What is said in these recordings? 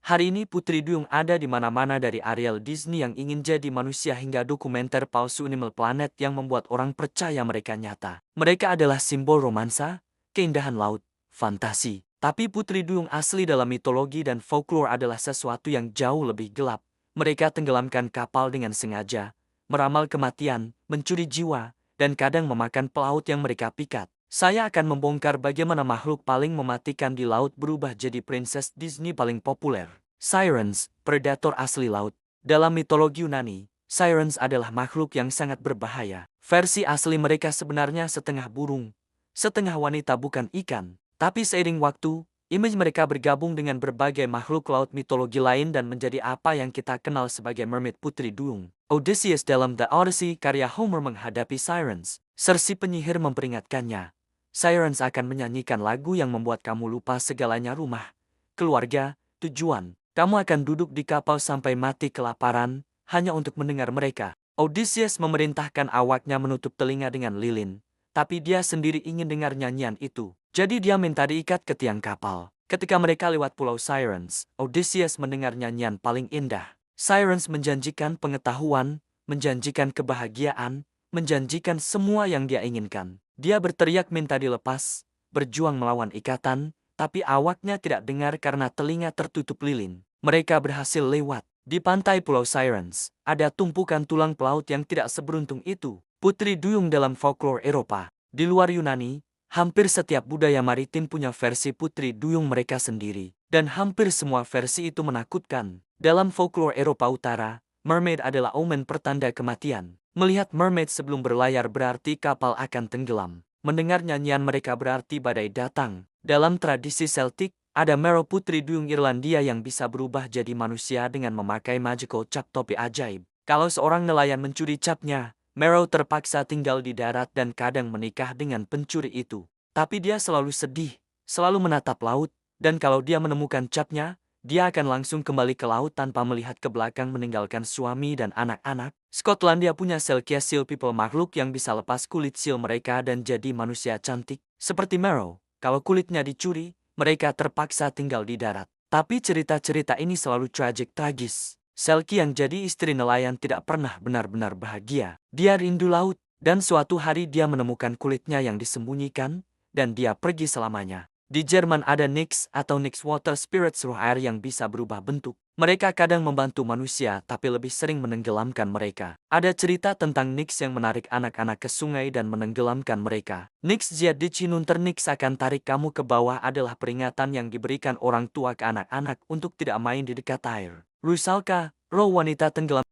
Hari ini Putri Duyung ada di mana-mana dari Ariel Disney yang ingin jadi manusia hingga dokumenter palsu Animal Planet yang membuat orang percaya mereka nyata. Mereka adalah simbol romansa, keindahan laut, fantasi. Tapi Putri Duyung asli dalam mitologi dan folklore adalah sesuatu yang jauh lebih gelap. Mereka tenggelamkan kapal dengan sengaja, meramal kematian, mencuri jiwa, dan kadang memakan pelaut yang mereka pikat. Saya akan membongkar bagaimana makhluk paling mematikan di laut berubah jadi princess Disney paling populer. Sirens, predator asli laut. Dalam mitologi Yunani, sirens adalah makhluk yang sangat berbahaya. Versi asli mereka sebenarnya setengah burung, setengah wanita bukan ikan. Tapi seiring waktu, image mereka bergabung dengan berbagai makhluk laut mitologi lain dan menjadi apa yang kita kenal sebagai mermaid Putri Duyung. Odysseus dalam The Odyssey karya Homer menghadapi sirens. Sersi penyihir memperingatkannya. Sirens akan menyanyikan lagu yang membuat kamu lupa segalanya rumah, keluarga, tujuan. Kamu akan duduk di kapal sampai mati kelaparan, hanya untuk mendengar mereka. Odysseus memerintahkan awaknya menutup telinga dengan lilin, tapi dia sendiri ingin dengar nyanyian itu. Jadi dia minta diikat ke tiang kapal. Ketika mereka lewat pulau Sirens, Odysseus mendengar nyanyian paling indah. Sirens menjanjikan pengetahuan, menjanjikan kebahagiaan, menjanjikan semua yang dia inginkan. Dia berteriak minta dilepas, berjuang melawan ikatan, tapi awaknya tidak dengar karena telinga tertutup lilin. Mereka berhasil lewat. Di pantai Pulau Sirens, ada tumpukan tulang pelaut yang tidak seberuntung itu. Putri Duyung dalam folklore Eropa. Di luar Yunani, hampir setiap budaya maritim punya versi Putri Duyung mereka sendiri. Dan hampir semua versi itu menakutkan. Dalam folklore Eropa Utara, mermaid adalah omen pertanda kematian. Melihat mermaid sebelum berlayar berarti kapal akan tenggelam. Mendengar nyanyian mereka berarti badai datang. Dalam tradisi Celtic, ada Merrow Putri Duyung Irlandia yang bisa berubah jadi manusia dengan memakai magical cap topi ajaib. Kalau seorang nelayan mencuri capnya, Merrow terpaksa tinggal di darat dan kadang menikah dengan pencuri itu. Tapi dia selalu sedih, selalu menatap laut, dan kalau dia menemukan capnya, dia akan langsung kembali ke laut tanpa melihat ke belakang meninggalkan suami dan anak-anak. Skotlandia punya Selkia Seal People makhluk yang bisa lepas kulit seal mereka dan jadi manusia cantik. Seperti Merrow, kalau kulitnya dicuri, mereka terpaksa tinggal di darat. Tapi cerita-cerita ini selalu tragis. Selkie yang jadi istri nelayan tidak pernah benar-benar bahagia. Dia rindu laut, dan suatu hari dia menemukan kulitnya yang disembunyikan, dan dia pergi selamanya. Di Jerman ada Nix atau Nix Water Spirits roh air yang bisa berubah bentuk. Mereka kadang membantu manusia tapi lebih sering menenggelamkan mereka. Ada cerita tentang Nix yang menarik anak-anak ke sungai dan menenggelamkan mereka. Nix Ziad Dichinunter Nix akan tarik kamu ke bawah adalah peringatan yang diberikan orang tua ke anak-anak untuk tidak main di dekat air. Rusalka, roh wanita tenggelam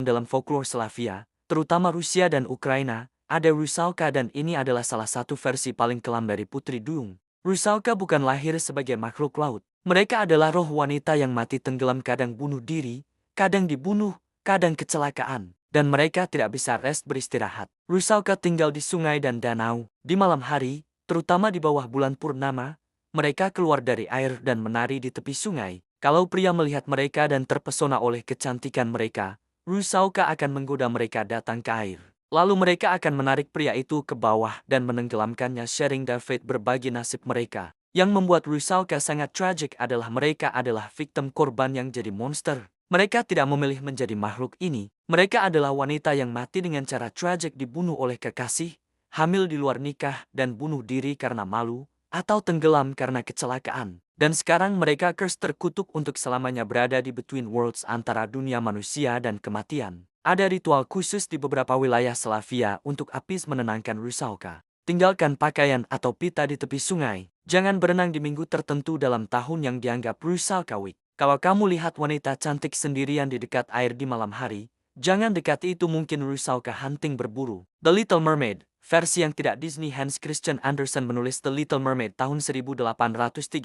dalam folklore Slavia, terutama Rusia dan Ukraina. Ada Rusalka dan ini adalah salah satu versi paling kelam dari Putri Duyung. Rusalka bukan lahir sebagai makhluk laut. Mereka adalah roh wanita yang mati tenggelam kadang bunuh diri, kadang dibunuh, kadang kecelakaan. Dan mereka tidak bisa rest beristirahat. Rusalka tinggal di sungai dan danau. Di malam hari, terutama di bawah bulan purnama, mereka keluar dari air dan menari di tepi sungai. Kalau pria melihat mereka dan terpesona oleh kecantikan mereka, Rusalka akan menggoda mereka datang ke air. Lalu mereka akan menarik pria itu ke bawah dan menenggelamkannya sharing David berbagi nasib mereka. Yang membuat Rusalka sangat tragik adalah mereka adalah victim korban yang jadi monster. Mereka tidak memilih menjadi makhluk ini. Mereka adalah wanita yang mati dengan cara tragik dibunuh oleh kekasih, hamil di luar nikah dan bunuh diri karena malu, atau tenggelam karena kecelakaan. Dan sekarang mereka terkutuk untuk selamanya berada di between worlds antara dunia manusia dan kematian. Ada ritual khusus di beberapa wilayah Slavia untuk apis menenangkan Rusalka. Tinggalkan pakaian atau pita di tepi sungai. Jangan berenang di minggu tertentu dalam tahun yang dianggap Rusalka Week. Kalau kamu lihat wanita cantik sendirian di dekat air di malam hari, jangan dekati itu mungkin Rusalka hunting berburu. The Little Mermaid, versi yang tidak Disney. Hans Christian Andersen menulis The Little Mermaid tahun 1837,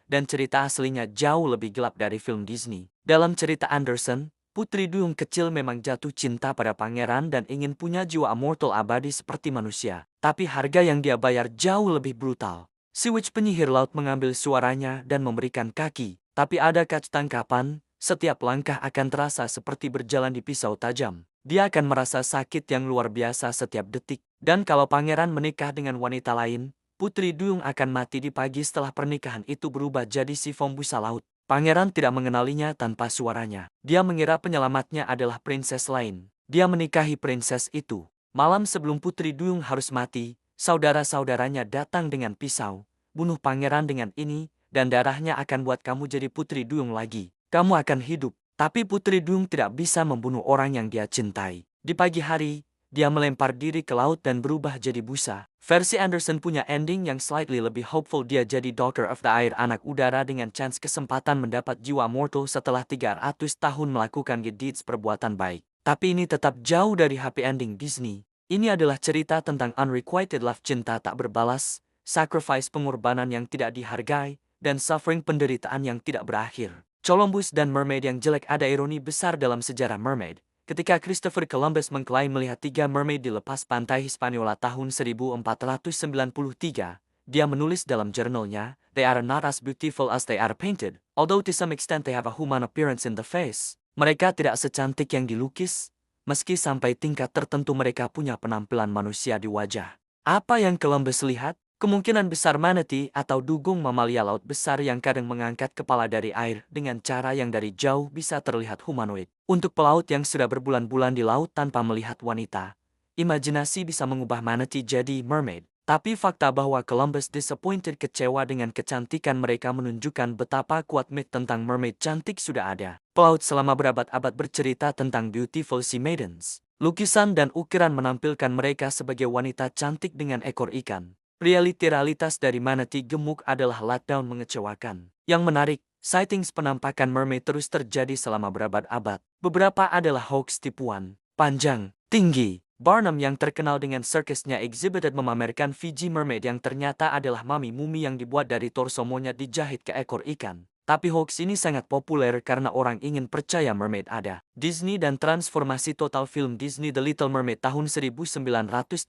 dan cerita aslinya jauh lebih gelap dari film Disney. Dalam cerita Andersen, Putri Duyung kecil memang jatuh cinta pada pangeran dan ingin punya jiwa immortal abadi seperti manusia. Tapi harga yang dia bayar jauh lebih brutal. Si witch penyihir laut mengambil suaranya dan memberikan kaki. Tapi ada tangkapan, setiap langkah akan terasa seperti berjalan di pisau tajam. Dia akan merasa sakit yang luar biasa setiap detik. Dan kalau pangeran menikah dengan wanita lain, Putri Duyung akan mati di pagi setelah pernikahan itu berubah jadi sifon busa laut. Pangeran tidak mengenalinya tanpa suaranya. Dia mengira penyelamatnya adalah prinses lain. Dia menikahi prinses itu. Malam sebelum Putri Duyung harus mati, saudara-saudaranya datang dengan pisau, bunuh pangeran dengan ini, dan darahnya akan buat kamu jadi Putri Duyung lagi. Kamu akan hidup. Tapi Putri Duyung tidak bisa membunuh orang yang dia cintai. Di pagi hari, dia melempar diri ke laut dan berubah jadi busa. Versi Anderson punya ending yang slightly lebih hopeful. Dia jadi Doctor of the Air, anak udara dengan chance kesempatan mendapat jiwa mortal setelah 300 tahun melakukan good deeds, perbuatan baik. Tapi ini tetap jauh dari happy ending Disney. Ini adalah cerita tentang unrequited love, cinta tak berbalas, sacrifice, pengorbanan yang tidak dihargai, dan suffering, penderitaan yang tidak berakhir. Columbus dan Mermaid yang jelek. Ada ironi besar dalam sejarah Mermaid. Ketika Christopher Columbus mengklaim melihat 3 mermaid di lepas pantai Hispaniola tahun 1493, dia menulis dalam jurnalnya, "They are not as beautiful as they are painted, although to some extent they have a human appearance in the face." Mereka tidak secantik yang dilukis, meski sampai tingkat tertentu mereka punya penampilan manusia di wajah. Apa yang Columbus lihat? Kemungkinan besar manatee atau dugong, mamalia laut besar yang kadang mengangkat kepala dari air dengan cara yang dari jauh bisa terlihat humanoid. Untuk pelaut yang sudah berbulan-bulan di laut tanpa melihat wanita, imajinasi bisa mengubah manatee jadi mermaid. Tapi fakta bahwa Columbus disappointed, kecewa dengan kecantikan mereka, menunjukkan betapa kuat myth tentang mermaid cantik sudah ada. Pelaut selama berabad-abad bercerita tentang beautiful sea maidens. Lukisan dan ukiran menampilkan mereka sebagai wanita cantik dengan ekor ikan. Realitas dari manatee gemuk adalah letdown, mengecewakan. Yang menarik, sightings penampakan mermaid terus terjadi selama berabad-abad. Beberapa adalah hoax, tipuan. Panjang, tinggi. Barnum yang terkenal dengan circusnya exhibited memamerkan Fiji mermaid yang ternyata adalah mumi yang dibuat dari torso monyet dijahit ke ekor ikan. Tapi hoax ini sangat populer karena orang ingin percaya mermaid ada. Disney dan transformasi total. Film Disney The Little Mermaid tahun 1989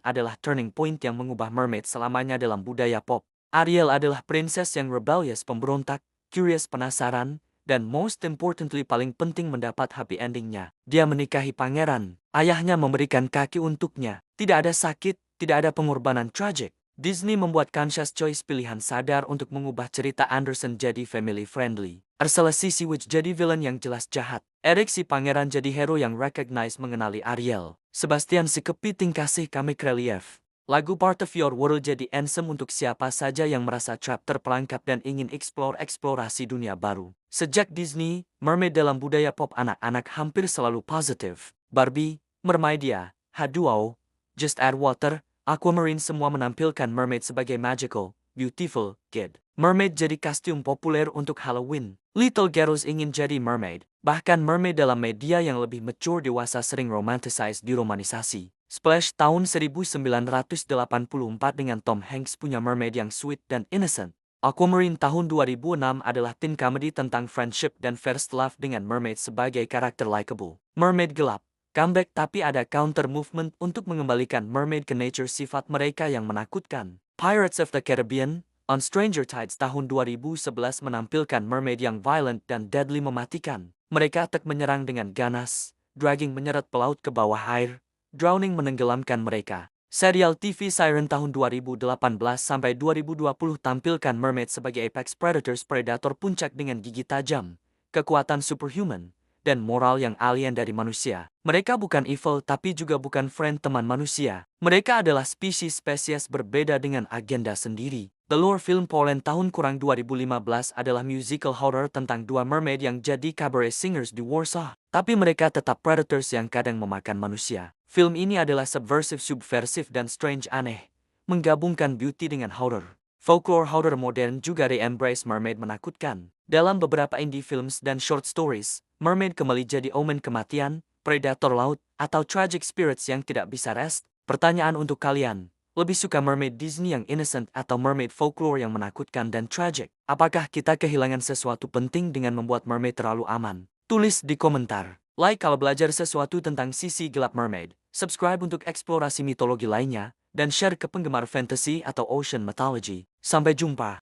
adalah turning point yang mengubah mermaid selamanya dalam budaya pop. Ariel adalah princess yang rebellious, pemberontak, curious, penasaran, dan most importantly, paling penting, mendapat happy endingnya. Dia menikahi pangeran. Ayahnya memberikan kaki untuknya. Tidak ada sakit, tidak ada pengorbanan tragic. Disney membuat conscious choice, pilihan sadar untuk mengubah cerita Anderson jadi family friendly. Ursula si witch jadi villain yang jelas jahat. Eric si pangeran jadi hero yang recognize, mengenali Ariel. Sebastian si kepiting kasih comic relief. Lagu Part of Your World jadi anthem untuk siapa saja yang merasa trap, terperangkap, dan ingin eksplorasi dunia baru. Sejak Disney, mermaid dalam budaya pop anak-anak hampir selalu positif. Barbie, Mermaidia, H2O, Just Add Water, Aquamarine semua menampilkan mermaid sebagai magical, beautiful, kid. Mermaid jadi kostum populer untuk Halloween. Little girls ingin jadi mermaid. Bahkan mermaid dalam media yang lebih mature dewasa sering romanticize, diromanisasi. Splash tahun 1984 dengan Tom Hanks punya mermaid yang sweet dan innocent. Aquamarine tahun 2006 adalah teen comedy tentang friendship dan first love dengan mermaid sebagai karakter likable. Mermaid gelap. Comeback, tapi ada counter movement untuk mengembalikan mermaid ke nature, sifat mereka yang menakutkan. Pirates of the Caribbean, on Stranger Tides tahun 2011 menampilkan mermaid yang violent dan deadly, mematikan. Mereka tak menyerang dengan ganas, dragging menyeret pelaut ke bawah air, drowning menenggelamkan mereka. Serial TV Siren tahun 2018 sampai 2020 tampilkan mermaid sebagai apex predators, predator puncak dengan gigi tajam, kekuatan superhuman, dan moral yang alien dari manusia. Mereka bukan evil tapi juga bukan friend, teman manusia. Mereka adalah spesies berbeda dengan agenda sendiri. The Lure film Poland tahun 2015 adalah musical horror tentang dua mermaid yang jadi cabaret singers di Warsaw. Tapi mereka tetap predators yang kadang memakan manusia. Film ini adalah subversif dan strange, aneh, menggabungkan beauty dengan horror. Folklore horror modern juga re-embrace mermaid menakutkan. Dalam beberapa indie films dan short stories, mermaid kembali jadi omen kematian, predator laut, atau tragic spirits yang tidak bisa rest. Pertanyaan untuk kalian, lebih suka mermaid Disney yang innocent atau mermaid folklore yang menakutkan dan tragic? Apakah kita kehilangan sesuatu penting dengan membuat mermaid terlalu aman? Tulis di komentar. Like kalau belajar sesuatu tentang sisi gelap mermaid. Subscribe untuk eksplorasi mitologi lainnya, dan share ke penggemar fantasy atau ocean mythology. Sampai jumpa.